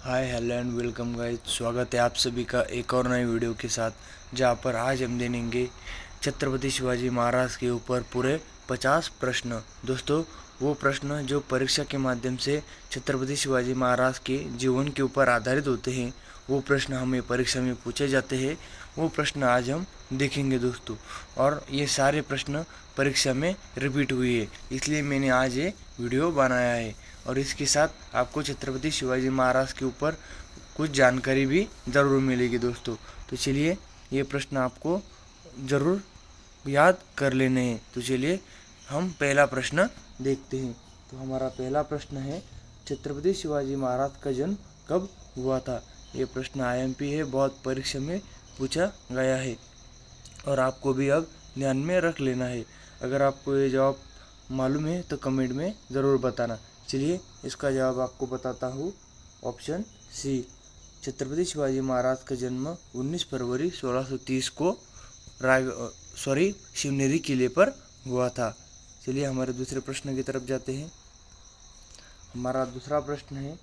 Hi hello and welcome guys. स्वागत है आप सभी का एक और नई वीडियो के साथ, जहां पर आज हम देखेंगे छत्रपति शिवाजी महाराज के ऊपर पूरे 50 प्रश्न। दोस्तों, वो प्रश्न जो परीक्षा के माध्यम से छत्रपति शिवाजी महाराज के जीवन के ऊपर आधारित होते हैं, वो प्रश्न हमें परीक्षा में पूछे जाते हैं। वो प्रश्न आज हम देखेंगे दोस्तों, और ये सारे प्रश्न परीक्षा में रिपीट हुए हैं, इसलिए मैंने आज ये वीडियो बनाया है। और इसके साथ आपको छत्रपति शिवाजी महाराज के ऊपर कुछ जानकारी भी ज़रूर मिलेगी दोस्तों। तो चलिए, ये प्रश्न आपको ज़रूर याद कर लेने हैं। तो चलिए हम पहला प्रश्न देखते हैं। तो हमारा पहला प्रश्न है, छत्रपति शिवाजी महाराज का जन्म कब हुआ था? ये प्रश्न आईएमपी है, बहुत परीक्षा में पूछा गया है, और आपको भी अब ध्यान में रख लेना है। अगर आपको ये जवाब मालूम है तो कमेंट में ज़रूर बताना। चलिए इसका जवाब आपको बताता हूँ। ऑप्शन सी, छत्रपति शिवाजी महाराज का जन्म 19 फरवरी 1630 को शिवनेरी किले पर हुआ था। चलिए हमारे दूसरे प्रश्न की तरफ जाते हैं। हमारा दूसरा प्रश्न है,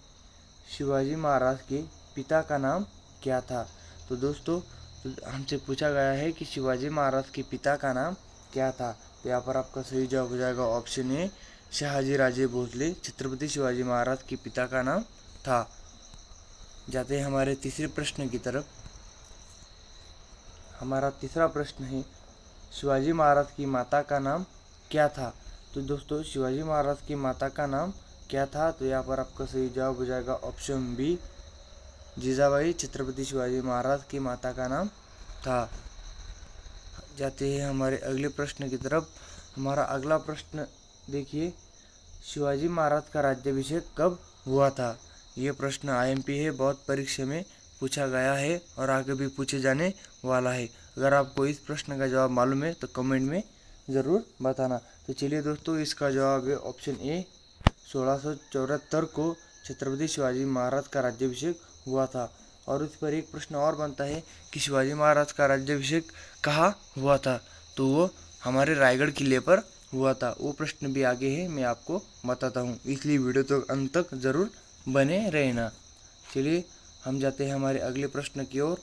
शिवाजी महाराज के पिता का नाम क्या था? तो दोस्तों, हमसे पूछा गया है कि शिवाजी महाराज के पिता का नाम क्या था। तो यहाँ पर आपका सही जवाब हो जाएगा ऑप्शन ए, शहाजी राजे भोसले छत्रपति शिवाजी महाराज के पिता का नाम था। जाते हैं हमारे तीसरे प्रश्न की तरफ। हमारा तीसरा प्रश्न है, शिवाजी महाराज की माता का नाम क्या था? तो दोस्तों, शिवाजी महाराज की माता का नाम क्या था? तो यहाँ पर आपका सही जवाब हो जाएगा ऑप्शन बी, जीजाबाई छत्रपति शिवाजी महाराज की माता का नाम था। जाते हैं हमारे अगले प्रश्न की तरफ। हमारा अगला प्रश्न देखिए, शिवाजी महाराज का राज्याभिषेक कब हुआ था? ये प्रश्न आईएमपी है, बहुत परीक्षा में पूछा गया है और आगे भी पूछे जाने वाला है। अगर आपको इस प्रश्न का जवाब मालूम है तो कमेंट में ज़रूर बताना। तो चलिए दोस्तों, इसका जवाब है ऑप्शन ए, 1674 को छत्रपति शिवाजी महाराज का राज्याभिषेक हुआ था। और उस पर एक प्रश्न और बनता है कि शिवाजी महाराज का राज्याभिषेक कहाँ हुआ था? तो वो हमारे रायगढ़ किले पर हुआ था। वो प्रश्न भी आगे है, मैं आपको बताता हूँ, इसलिए वीडियो तो अंत तक ज़रूर बने रहना। चलिए हम जाते हैं हमारे अगले प्रश्न की ओर।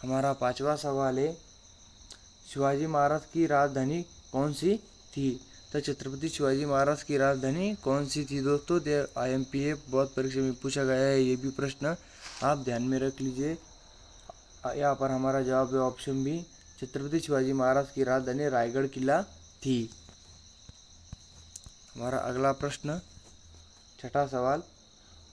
हमारा पांचवा सवाल है, शिवाजी महाराज की राजधानी कौन सी थी? तो छत्रपति शिवाजी महाराज की राजधानी कौन सी थी दोस्तों? आईएमपी है, बहुत परीक्षा में पूछा गया है, ये भी प्रश्न आप ध्यान में रख लीजिए। यहाँ पर हमारा जवाब है ऑप्शन बी, छत्रपति शिवाजी महाराज की राजधानी रायगढ़ किला थी। हमारा अगला प्रश्न, छठा सवाल,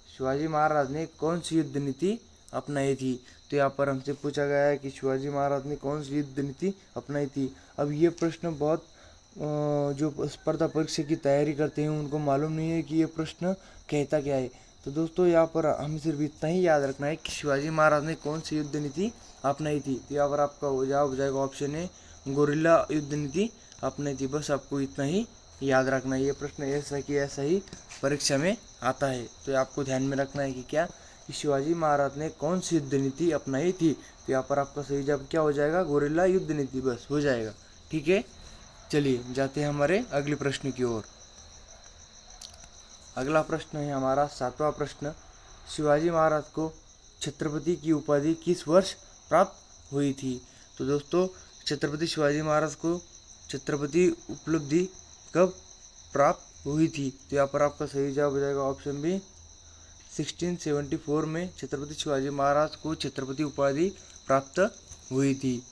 शिवाजी महाराज ने कौन सी युद्ध नीति अपनाई थी? तो यहाँ पर हमसे पूछा गया है कि शिवाजी महाराज ने कौन सी युद्ध नीति अपनाई थी। अब ये प्रश्न बहुत जो स्पर्धा परीक्षा की तैयारी करते हैं उनको मालूम नहीं है कि ये प्रश्न कहता क्या है। तो दोस्तों, यहाँ पर हमें सिर्फ इतना ही याद रखना है कि शिवाजी महाराज ने कौन सी युद्ध नीति अपनाई थी। तो यहाँ पर आपका जवाब हो जाएगा ऑप्शन ए, गोरिल्ला युद्ध नीति अपनाई थी। बस आपको इतना ही याद रखना है। ये प्रश्न ऐसा कि ऐसा ही परीक्षा में आता है, तो आपको ध्यान में रखना है कि क्या, कि शिवाजी महाराज ने कौन सी युद्ध नीति अपनाई थी। तो यहाँ पर आपका सही जवाब क्या हो जाएगा? गोरिल्ला युद्ध नीति, बस हो जाएगा। ठीक है, चलिए जाते हैं हमारे अगले प्रश्न की ओर। अगला प्रश्न है हमारा सातवां प्रश्न, शिवाजी महाराज को छत्रपति की उपाधि किस वर्ष प्राप्त हुई थी? तो दोस्तों, छत्रपति शिवाजी महाराज को छत्रपति उपलब्धि कब प्राप्त हुई थी? तो यहाँ पर आपका सही जवाब हो जाएगा ऑप्शन बी, 1674 में छत्रपति शिवाजी महाराज को छत्रपति उपाधि प्राप्त हुई थी।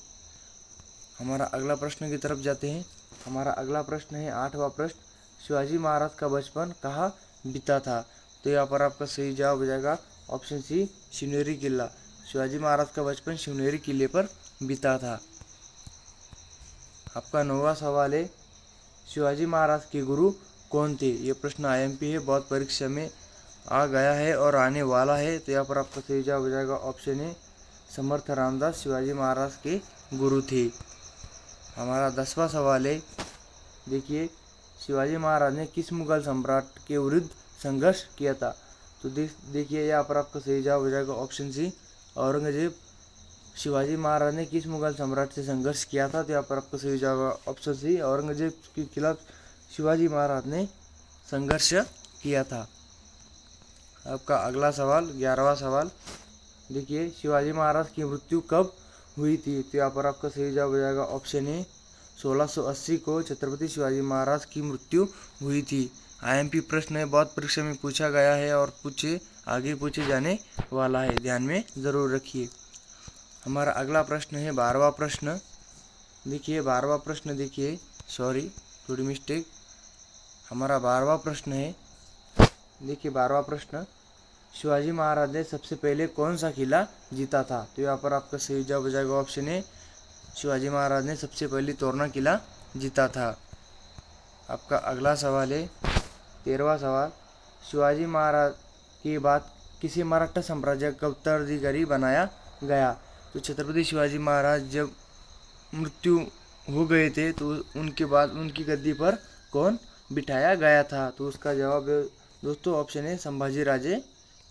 हमारा अगला प्रश्न की तरफ जाते हैं। हमारा अगला प्रश्न है आठवां प्रश्न, शिवाजी महाराज का बचपन कहाँ बीता था? तो यहाँ पर आपका सही जवाब हो जाएगा ऑप्शन सी, शिवनेरी किला। शिवाजी महाराज का बचपन शिवनेरी किले पर बीता था। आपका नौवां सवाल है, शिवाजी महाराज के गुरु कौन थे? ये प्रश्न आईएमपी है, बहुत परीक्षा में आ गया है और आने वाला है। तो यहाँ पर आपका सही जवाब हो जाएगा ऑप्शन ए, समर्थ रामदास शिवाजी महाराज के गुरु थे। हमारा 10वां सवाल है, देखिए, शिवाजी महाराज ने किस मुगल सम्राट के विरुद्ध संघर्ष किया था? तो देखिए यहाँ पर आपका सही जवाब हो जाएगा ऑप्शन सी, औरंगजेब। शिवाजी महाराज ने किस मुगल सम्राट से संघर्ष किया था? तो यहाँ पर आपका सही जवाब ऑप्शन सी, औरंगजेब के खिलाफ शिवाजी महाराज ने संघर्ष किया था। आपका अगला सवाल 11वां सवाल देखिए, शिवाजी महाराज की मृत्यु कब हुई थी? तो यहाँ पर आपका सही जवाब हो जाएगा ऑप्शन ए, 1680 को छत्रपति शिवाजी महाराज की मृत्यु हुई थी। आईएमपी प्रश्न है, बहुत परीक्षा में पूछा गया है और आगे पूछे जाने वाला है, ध्यान में ज़रूर रखिए। हमारा अगला प्रश्न है 12वां प्रश्न। देखिए 12वां प्रश्न, देखिए सॉरी थोड़ी मिस्टेक, हमारा 12वां प्रश्न है। देखिए 12वां प्रश्न, शिवाजी महाराज ने सबसे पहले कौन सा किला जीता था? तो यहाँ पर आपका सही जवाब हो जाएगा ऑप्शन ए, शिवाजी महाराज ने सबसे पहले तोरना किला जीता था। आपका अगला सवाल है 13वां सवाल, शिवाजी महाराज के बाद किसी मराठा साम्राज्य का उत्तराधिकारी बनाया गया? तो छत्रपति शिवाजी महाराज जब मृत्यु हो गए थे तो उनके बाद उनकी गद्दी पर कौन बिठाया गया था? तो उसका जवाब है दोस्तों ऑप्शन है, संभाजी राजे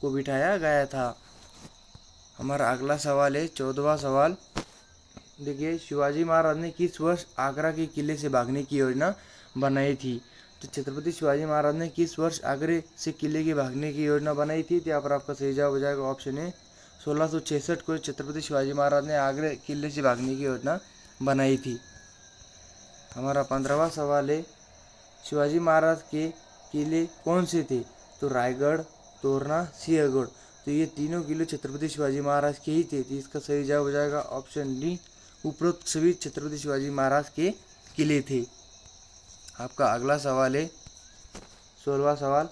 को बिठाया गया था। हमारा अगला सवाल है 14वां सवाल। देखिए शिवाजी महाराज ने किस वर्ष आगरा के किले से भागने की योजना बनाई थी? तो छत्रपति शिवाजी महाराज ने किस वर्ष आगरे से किले के भागने की योजना बनाई थी? तो यहाँ पर आपका सही जवाब हो जाएगा ऑप्शन है, 1666 को छत्रपति शिवाजी महाराज ने आगरे किले से भागने की योजना बनाई थी। हमारा 15वां सवाल है, शिवाजी महाराज के किले कौन से थे? तो रायगढ़, तोरना, सिंहगढ़। तो ये तीनों किले छत्रपति शिवाजी महाराज के ही थे। तो इसका सही जवाब हो जाएगा ऑप्शन डी, उपरोक्त सभी छत्रपति शिवाजी महाराज के किले थे। आपका अगला सवाल है 16वां सवाल,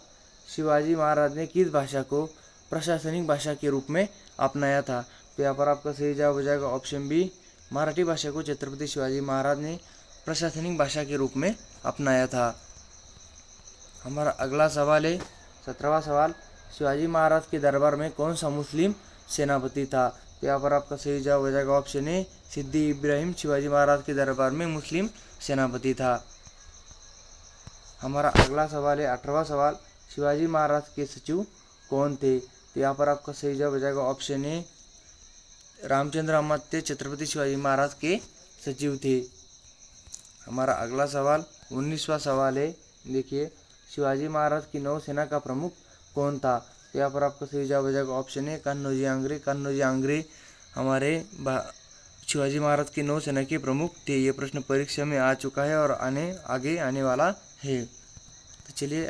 शिवाजी महाराज ने किस भाषा को प्रशासनिक भाषा के रूप में अपनाया था? तो यहाँ पर आपका सही जवाब हो जाएगा ऑप्शन बी, मराठी भाषा को छत्रपति शिवाजी महाराज ने प्रशासनिक भाषा के रूप में अपनाया था। हमारा अगला सवाल है 17वां सवाल, शिवाजी महाराज के दरबार में कौन सा मुस्लिम सेनापति था? तो यहाँ पर आपका सही जवाब हो जाएगा ऑप्शन ए, सिद्दी इब्राहिम शिवाजी महाराज के दरबार में मुस्लिम सेनापति था। हमारा अगला सवाल है 18वां सवाल, शिवाजी महाराज के सचिव कौन थे? तो यहाँ पर आपका सही जवाब हो जाएगा ऑप्शन ए, रामचंद्र अमात्य छत्रपति शिवाजी महाराज के सचिव थे। हमारा अगला सवाल 19वां सवाल है। देखिए शिवाजी महाराज की नौसेना का प्रमुख कौन था? तो यहाँ पर आपका सही जवाब हो जाएगा ऑप्शन ए, कन्नौजी आंग्रे। कन्नौजी आंग्रे हमारे शिवाजी महाराज की नौसेना के प्रमुख थे। ये प्रश्न परीक्षा में आ चुका है और आगे आने वाला है। तो चलिए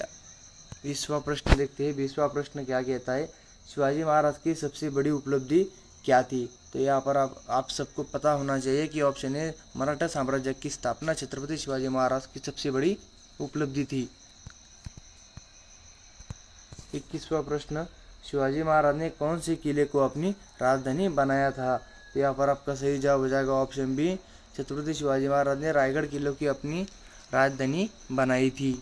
20वां प्रश्न देखते हैं। 20वां प्रश्न क्या कहता है, शिवाजी महाराज की सबसे बड़ी उपलब्धि क्या थी? तो यहाँ पर आप सबको पता होना चाहिए कि ऑप्शन है, मराठा साम्राज्य की स्थापना छत्रपति शिवाजी महाराज की सबसे बड़ी उपलब्धि थी। 21वां प्रश्न, शिवाजी महाराज ने कौन से किले को अपनी राजधानी बनाया था? तो यहाँ पर आपका सही जवाब हो जाएगा ऑप्शन बी, छत्रपति शिवाजी महाराज ने रायगढ़ किले की अपनी राजधानी बनाई थी।